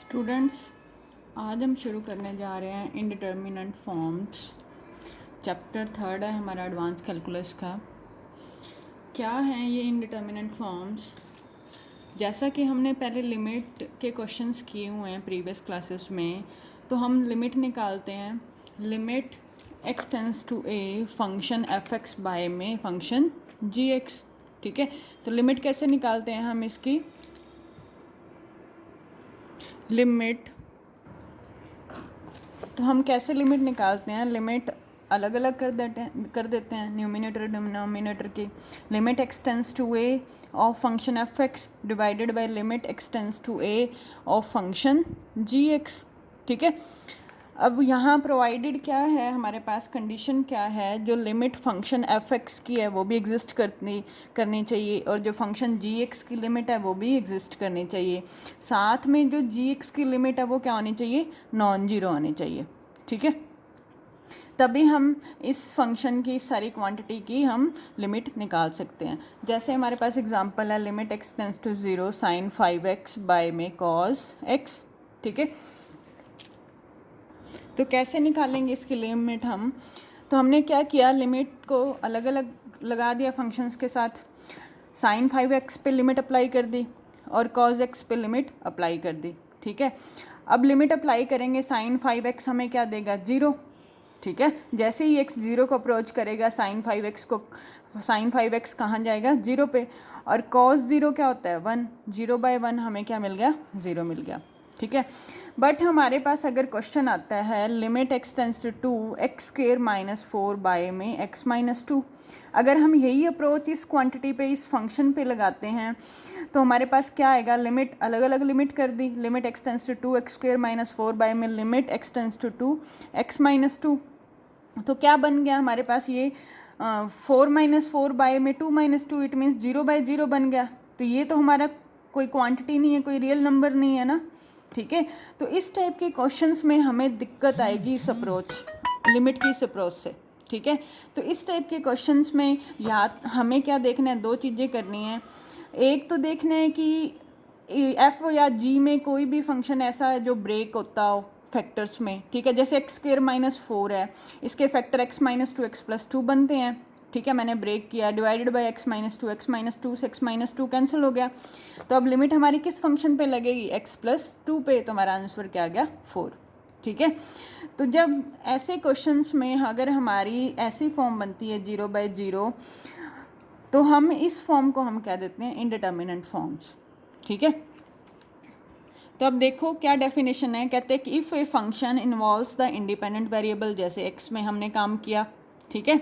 Students, आज हम शुरू करने जा रहे हैं इनडिटर्मिनेंट फॉर्म्स। चैप्टर 3 है हमारा एडवांस कैलकुलस का। क्या हैं ये इनडिटर्मिनेंट फॉर्म्स? जैसा कि हमने पहले लिमिट के क्वेश्चंस किए हुए हैं प्रीवियस क्लासेस में, तो हम लिमिट निकालते हैं। Limit x tends to a function f(x) by में फंक्शन g(x). ठीक है, तो लिमिट कैसे निकालते हैं हम इसकी? लिमिट तो हम कैसे लिमिट निकालते हैं? लिमिट अलग अलग कर देते हैं न्यूमिनेटर डिनोमिनेटर की। Limit x tends to a of function f(x) divided by limit x tends to a of function g(x). ठीक है, अब यहाँ प्रोवाइडेड क्या है हमारे पास, कंडीशन क्या है? जो लिमिट फंक्शन f(x) की है वो भी एग्जिस्ट करनी चाहिए, और जो फंक्शन g(x) की लिमिट है वो भी एग्जिस्ट करनी चाहिए। साथ में जो g(x) की लिमिट है वो क्या होनी चाहिए? नॉन जीरो होनी चाहिए। ठीक है, तभी हम इस फंक्शन की सारी क्वांटिटी की हम लिमिट निकाल सकते हैं। जैसे हमारे पास एग्जांपल है limit x tends to 0 sin 5x by में cos x। ठीक है, तो कैसे निकालेंगे इसकी लिमिट हम? तो हमने क्या किया, लिमिट को अलग अलग लगा दिया फंक्शंस के साथ। sin 5x पे लिमिट अप्लाई कर दी और cos x पे लिमिट अप्लाई कर दी। ठीक है, अब लिमिट अप्लाई करेंगे, sin 5x हमें क्या देगा? 0। ठीक है, जैसे ही x 0 को अप्रोच करेगा sin 5x कहाँ जाएगा? 0 पे। और cos 0 क्या होता है? 1। 0 बाय 1 हमें क्या मिल गया? 0 मिल गया। ठीक है, बट हमारे पास अगर क्वेश्चन आता है limit x tends to 2 x square minus 4 by में x माइनस 2, अगर हम यही अप्रोच इस क्वांटिटी पे, इस फंक्शन पे लगाते हैं तो हमारे पास क्या आएगा? लिमिट अलग अलग लिमिट कर दी। Limit x tends to 2 x square minus 4 by में limit x tends to 2 x minus 2, तो क्या बन गया हमारे पास? ये 4 माइनस 4 बाय में 2 माइनस 2, इट मीन्स 0 बाय 0 बन गया। तो ये तो हमारा कोई क्वांटिटी नहीं है, कोई रियल नंबर नहीं है ना। ठीक है, तो इस टाइप के क्वेश्चंस में हमें दिक्कत आएगी इस अप्रोच, लिमिट की इस अप्रोच से। ठीक है, तो इस टाइप के क्वेश्चंस में याद हमें क्या देखना है? 2 चीज़ें करनी है। एक तो देखना है कि एफ या जी में कोई भी फंक्शन ऐसा है जो ब्रेक होता हो फैक्टर्स में। ठीक है, जैसे एक्स स्क्वेयर माइनस 4 है, इसके factor x minus 2 x plus 2 बनते हैं। ठीक है, मैंने ब्रेक किया, डिवाइडेड बाय एक्स माइनस 2 से एक्स माइनस 2 कैंसिल हो गया। तो अब लिमिट हमारी किस फंक्शन पे लगेगी? एक्स प्लस 2 पे। तो हमारा आंसर क्या आ गया? 4। ठीक है, तो जब ऐसे क्वेश्चंस में अगर हमारी ऐसी फॉर्म बनती है 0 बाय 0, तो हम इस फॉर्म को हम कह देते हैं इनडिटर्मिनेंट फॉर्म्स। ठीक है, तो अब देखो क्या डेफिनेशन है। कहते हैं कि if a function involves the independent variable, जैसे एक्स में हमने काम किया। ठीक है,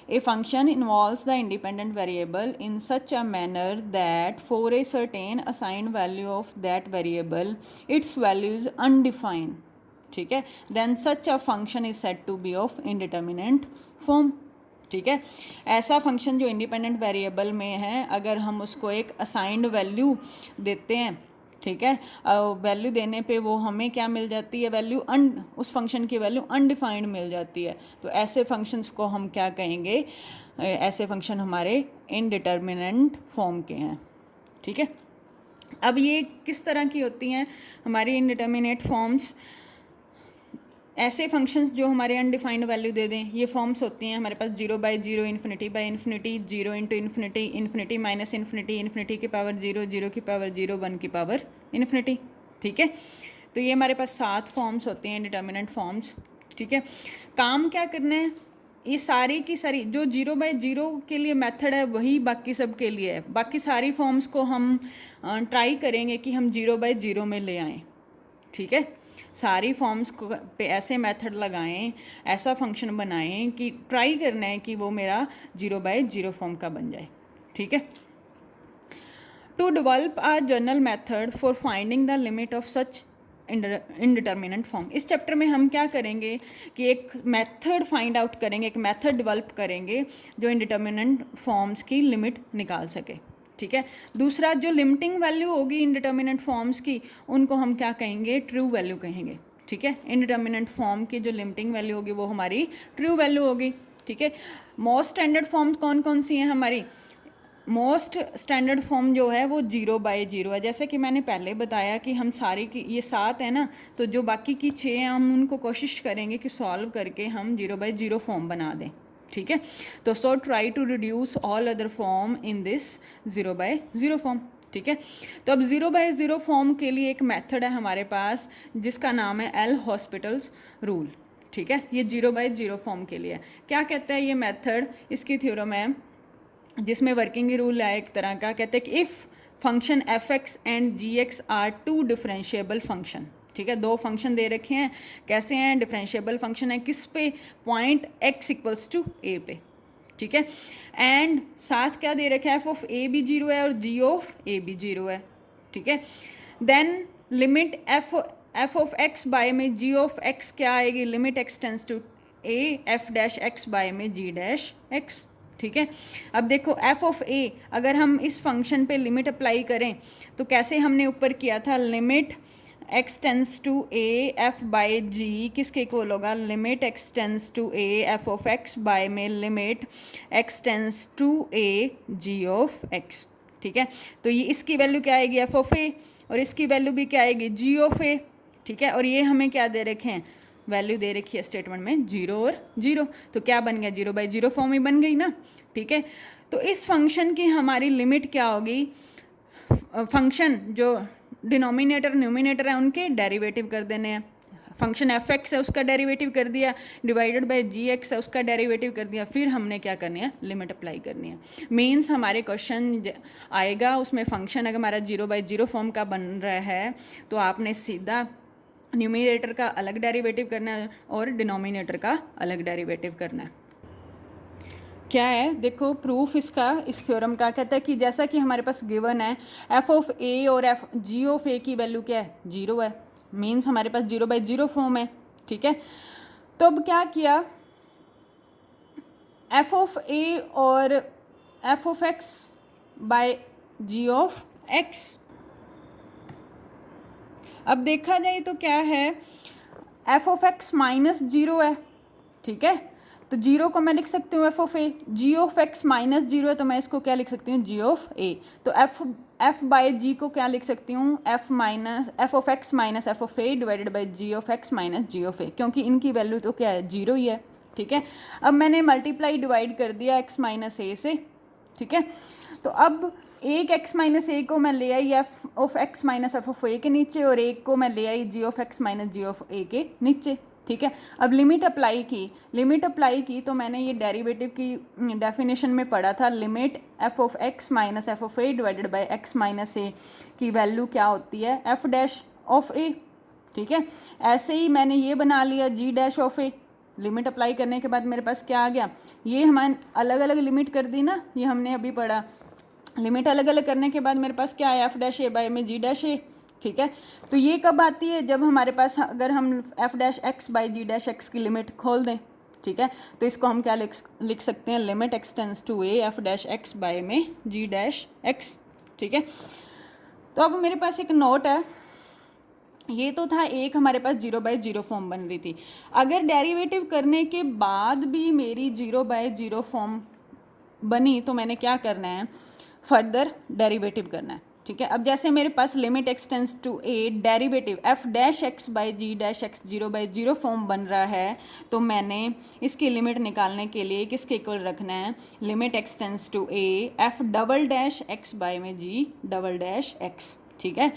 a function involves the independent variable in such a manner that for a certain assigned value of that variable its value is undefined. ठीक है, then such a function is said to be of indeterminate form. ठीक है, ऐसा function जो independent variable में है, अगर हम उसको एक असाइंड वैल्यू देते हैं, ठीक है, वैल्यू देने पे वो हमें क्या मिल जाती है? वैल्यू उस फंक्शन की वैल्यू अनडिफाइंड मिल जाती है। तो ऐसे फंक्शंस को हम क्या कहेंगे? ऐसे फंक्शन हमारे इनडिटर्मिनेंट फॉर्म के हैं। ठीक है, अब ये किस तरह की होती हैं हमारी इनडिटर्मिनेट फॉर्म्स? ऐसे फंक्शंस जो हमारे अनडिफाइंड वैल्यू दे दें, ये फॉर्म्स होती हैं हमारे पास 0 by 0, infinity by infinity, 0 into infinity, infinity minus infinity, infinity की पावर 0, 0 की पावर 0, 1 की पावर इन्फिनिटी। ठीक है, तो ये हमारे पास 7 फॉर्म्स होती हैं डिटर्मिनेंट फॉर्म्स। ठीक है, काम क्या करना है? ये सारी की सारी जो 0 बाय 0 के लिए मेथड है वही बाकी सब के लिए है। बाकी सारी फॉर्म्स को हम ट्राई करेंगे कि हम 0 बाय 0 में ले आएँ। ठीक है, सारी फॉर्म्स को पे ऐसे मेथड लगाएं, ऐसा फंक्शन बनाएं कि ट्राई करना है कि वो मेरा 0 बाय 0 फॉर्म का बन जाए। ठीक है, to develop a general method for finding the limit of such indeterminate form. इस चैप्टर में हम क्या करेंगे कि एक मेथड फाइंड आउट करेंगे, एक मेथड डेवलप करेंगे जो इनडिटर्मिनेंट फॉर्म्स की लिमिट निकाल सके। ठीक है, दूसरा जो लिमिटिंग वैल्यू होगी इनडिटर्मिनेंट फॉर्म्स की, उनको हम क्या कहेंगे? ट्रू वैल्यू कहेंगे। ठीक है, इनडिटर्मिनेंट फॉर्म की जो लिमिटिंग वैल्यू होगी वो हमारी ट्रू वैल्यू होगी। ठीक है, मोस्ट स्टैंडर्ड फॉर्म्स कौन कौन सी हैं हमारी? मोस्ट स्टैंडर्ड फॉर्म जो है वो 0/0 है। जैसे कि मैंने पहले बताया कि हम सारी की ये 7 है ना, तो जो बाकी की 6 हैं हम उनको कोशिश करेंगे कि सॉल्व करके हम 0/0 फॉर्म बना दें, ठीक है। तो so try to reduce all other form in this 0/0 form, ठीक है। तो अब 0/0 फॉर्म के लिए एक मेथड है हमारे पास जिसका नाम है एल हॉस्पिटल्स रूल, ठीक है। ये 0/0 फॉर्म के लिए क्या कहता है ये मेथड, इसकी थ्योरम है जिसमें वर्किंग रूल है एक तरह का। कहते हैं कि if function F X and G X are two differentiable function, ठीक है। दो फंक्शन दे रखे हैं, कैसे हैं, डिफरेंशिएबल फंक्शन है किस पे, पॉइंट एक्स इक्वल्स टू ए पे, ठीक है। एंड साथ क्या दे रखा है, एफ ऑफ ए भी 0 है और जी ऑफ ए भी 0 है, ठीक है। Then limit F of x by में जी ऑफ एक्स क्या आएगी, limit x tends to A F dash X by में जी डैश एक्स, ठीक है। अब देखो एफ ऑफ ए अगर हम इस फंक्शन पे लिमिट अप्लाई करें तो कैसे हमने ऊपर किया था, limit x tends to A f by g किसके इक्वल होगा, limit x tends to A f of x by में limit x tends to a ji of x, ठीक है। तो ये इसकी वैल्यू क्या आएगी, एफ ऑफ ए, और इसकी वैल्यू भी क्या आएगी, जी ऑफ ए, ठीक है। और ये हमें क्या दे रखे हैं, वैल्यू दे रखी है स्टेटमेंट में 0 और 0, तो क्या बन गया, 0/0 फॉर्म ही बन गई ना, ठीक है। तो इस फंक्शन की हमारी लिमिट क्या होगी, फंक्शन जो डिनोमिनेटर न्यूमिनेटर है उनके डेरिवेटिव कर देने हैं। फंक्शन एफ एक्स है उसका डेरिवेटिव कर दिया, डिवाइडेड बाय जी एक्स है उसका डेरिवेटिव कर दिया, फिर हमने क्या करनी है, लिमिट अप्लाई करनी है। मीन्स हमारे क्वेश्चन आएगा उसमें फंक्शन अगर हमारा 0/0 फॉर्म का बन रहा है तो आपने सीधा न्यूमिनेटर का अलग डेरिवेटिव करना है और डिनोमिनेटर का अलग डेरिवेटिव करना है। क्या है देखो प्रूफ इसका, इस थ्योरम का कहता है कि जैसा कि हमारे पास गिवन है एफ ऑफ ए और एफ जी ऑफ ए की वैल्यू क्या है, 0 है, मीन्स हमारे पास 0/0 फॉर्म है, ठीक है। तो अब क्या किया, एफ ऑफ ए और F of x by G of X, अब देखा जाए तो क्या है, एफ ऑफ एक्स -0 है, ठीक है। तो 0 को मैं लिख सकती हूँ F of A, ji of X -0 है तो मैं इसको क्या लिख सकती हूँ, जी ऑफ ए। तो एफ बाय जी को क्या लिख सकती हूँ, F of x minus f of a divided by g of x minus g of a, क्योंकि इनकी वैल्यू तो क्या है, 0 ही है, ठीक है। अब मैंने मल्टीप्लाई डिवाइड कर दिया एक्स माइनस ए से, ठीक है। तो अब एक एक्स माइनस ए को मैं ले आई f of x minus f of a के नीचे और एक को मैं ले आई g of x minus g of a के नीचे, ठीक है। अब लिमिट अप्लाई की तो मैंने ये डेरिवेटिव की डेफिनेशन में पढ़ा था, limit F of x minus f of a divided by x minus a की वैल्यू क्या होती है, एफ डैश ऑफ ए, ठीक है। ऐसे ही मैंने ये बना लिया g dash of a, limit apply करने के बाद मेरे पास क्या आ गया, ये हमारे अलग अलग लिमिट कर दी ना, ये हमने अभी पढ़ा, लिमिट अलग अलग करने के बाद मेरे पास क्या है, एफ डैश ए बाय में जी डैश ए, ठीक है। तो ये कब आती है, जब हमारे पास अगर हम F dash x by ji dash X की लिमिट खोल दें, ठीक है। तो इसको हम क्या लिख सकते हैं, limit x tends to A F dash X by में जी डैश एक्स, ठीक है। तो अब मेरे पास एक नोट है, ये तो था एक हमारे पास 0/0 फॉर्म बन रही थी, अगर डेरिवेटिव करने के बाद भी मेरी 0/0 फॉर्म बनी तो मैंने क्या करना है, फर्दर डेरिवेटिव करना है, ठीक है। अब जैसे मेरे पास limit x tends to a derivative f dash x by ji dash x 0/0 form बन रहा है, तो मैंने इसकी लिमिट निकालने के लिए किसके इक्वल रखना है, limit x tends to A F double dash x by में जी डबल डैश एक्स, ठीक है।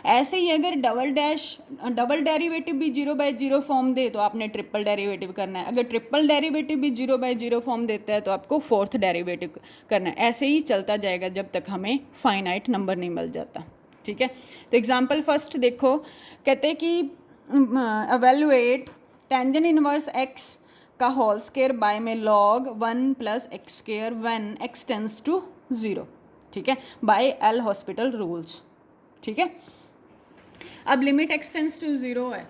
ऐसे ही अगर डबल डेरिवेटिव भी 0/0 फॉर्म दे तो आपने ट्रिपल डेरिवेटिव करना है, अगर ट्रिपल डेरिवेटिव भी 0/0 फॉर्म देता है तो आपको फोर्थ डेरिवेटिव करना है। ऐसे ही चलता जाएगा जब तक हमें फाइनाइट नंबर नहीं मिल जाता, ठीक है। तो एग्जांपल फर्स्ट देखो, कहते हैं कि एवेलुएट टेंजेंट इनवर्स एक्स का होल स्क्वायर बाय में log 1 plus X square when X tends to 0, ठीक है, बाय एल हॉस्पिटल रूल्स, ठीक है। अब लिमिट एक्स टेंस टू 0 है,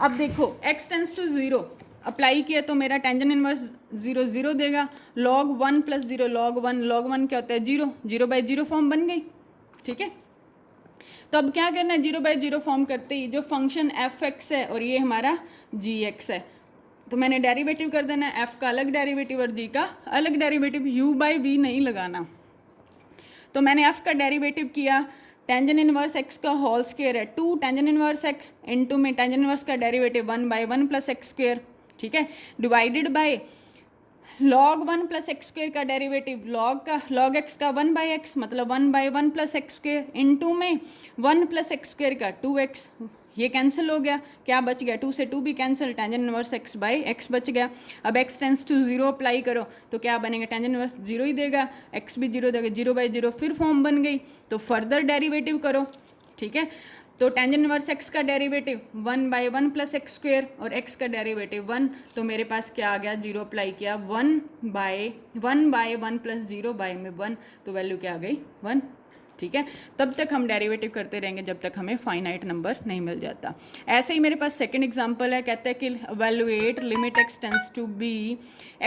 अब देखो एक्स टेंस टू 0 अप्लाई किया तो मेरा टेंजेंट इनवर्स 0 0 देगा, log 1 प्लस 0 log 1 क्या होता है 0, 0/0 फॉर्म बन गई, ठीक है। तो अब क्या करना है, 0/0 फॉर्म करते ही जो फंक्शन एफ एक्स है और ये हमारा जी एक्स है, तो मैंने डेरिवेटिव कर देना है, एफ का अलग डेरिवेटिव और जी का अलग डेरिवेटिव, u/v नहीं लगाना, तो मैंने एफ का डेरिवेटिव किया, टेंजेंट इनवर्स एक्स का होल स्क्वायर है 2 टेंजेंट इनवर्स एक्स, इनटू में टेंजेंट इनवर्स का डेरिवेटिव 1/1 प्लस एक्स स्क्वायर, ठीक है, divided by log 1 plus x square का डेरिवेटिव log x का 1/x मतलब 1/1 प्लस एक्स स्क्वेयर, इनटू में 1 प्लस एक्स स्क्वेयर का 2x, ये कैंसिल हो गया, क्या बच गया, 2 से 2 भी cancel, tangent inverse x by x बच गया। अब x टेंस टू 0 अप्लाई करो तो क्या बनेगा, टेंजेंट इनवर्स 0 ही देगा, x भी 0 देगा, 0/0 फिर फॉर्म बन गई। तो फर्दर डेरिवेटिव करो, ठीक है, तो टेंजेंट इनवर्स x का डेरिवेटिव 1/1 प्लस एक्स स्क्वेयर और x का डेरिवेटिव 1, तो मेरे पास क्या आ गया, 0 अप्लाई किया, 1/1 प्लस 0 बाय में 1, तो वैल्यू क्या आ गई 1, ठीक है। तब तक हम डेरिवेटिव करते रहेंगे जब तक हमें फाइनाइट नंबर नहीं मिल जाता। ऐसे ही मेरे पास सेकंड एग्जांपल है, कहता है कि evaluate limit x tends to b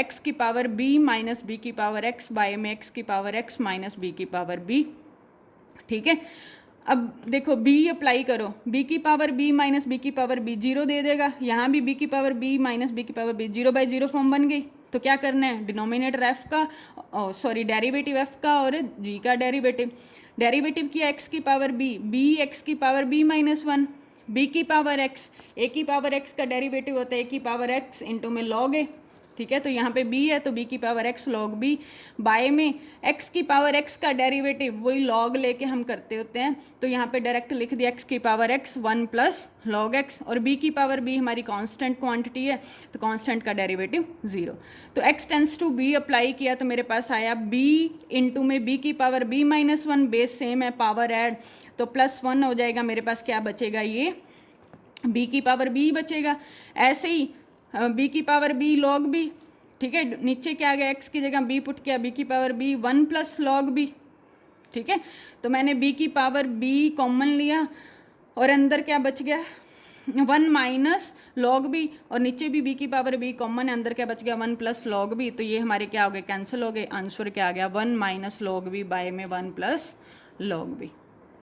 x की पावर b माइनस b की पावर x बाय में x की पावर x माइनस b की पावर b, ठीक है। अब देखो b अप्लाई करो, b की पावर b माइनस b की पावर b 0 दे देगा, यहाँ भी b की पावर b माइनस b की पावर b 0/0 फॉर्म बन गई। तो क्या करना है, डिनोमिनेटर f का सॉरी डेरिवेटिव f का और g का डेरिवेटिव किया x की पावर b x की पावर b माइनस 1, b की पावर x, a की पावर x का डेरिवेटिव होता है a की पावर x इंटू में log a, ठीक है। तो यहाँ पे b है तो b की power x log b by में x की पावर x का डेरिवेटिव वही log लेके हम करते होते हैं, तो यहाँ पे डायरेक्ट लिख दिया x की power x 1 plus log x, और b की पावर b हमारी कांस्टेंट क्वांटिटी है तो कांस्टेंट का डेरिवेटिव 0। तो x tends to b apply किया तो मेरे पास आया b इंटू में b की power b minus 1, base same है, पावर ऐड तो +1 हो जाएगा, मेरे पास क्या बचेगा, ये b की पावर b बचेगा। ऐसे ही b की पावर b log b, ठीक है, नीचे क्या आ गया, x की जगह b पुट किया, b की power b 1 plus log b, ठीक है। तो मैंने b की पावर b कॉमन लिया और अंदर क्या बच गया 1 माइनस log b, और नीचे भी b की पावर b कॉमन है, अंदर क्या बच गया 1 प्लस log b, तो ये हमारे क्या हो गए, कैंसिल हो गए, आंसर क्या आ गया 1 माइनस log b बाय में 1 प्लस log b।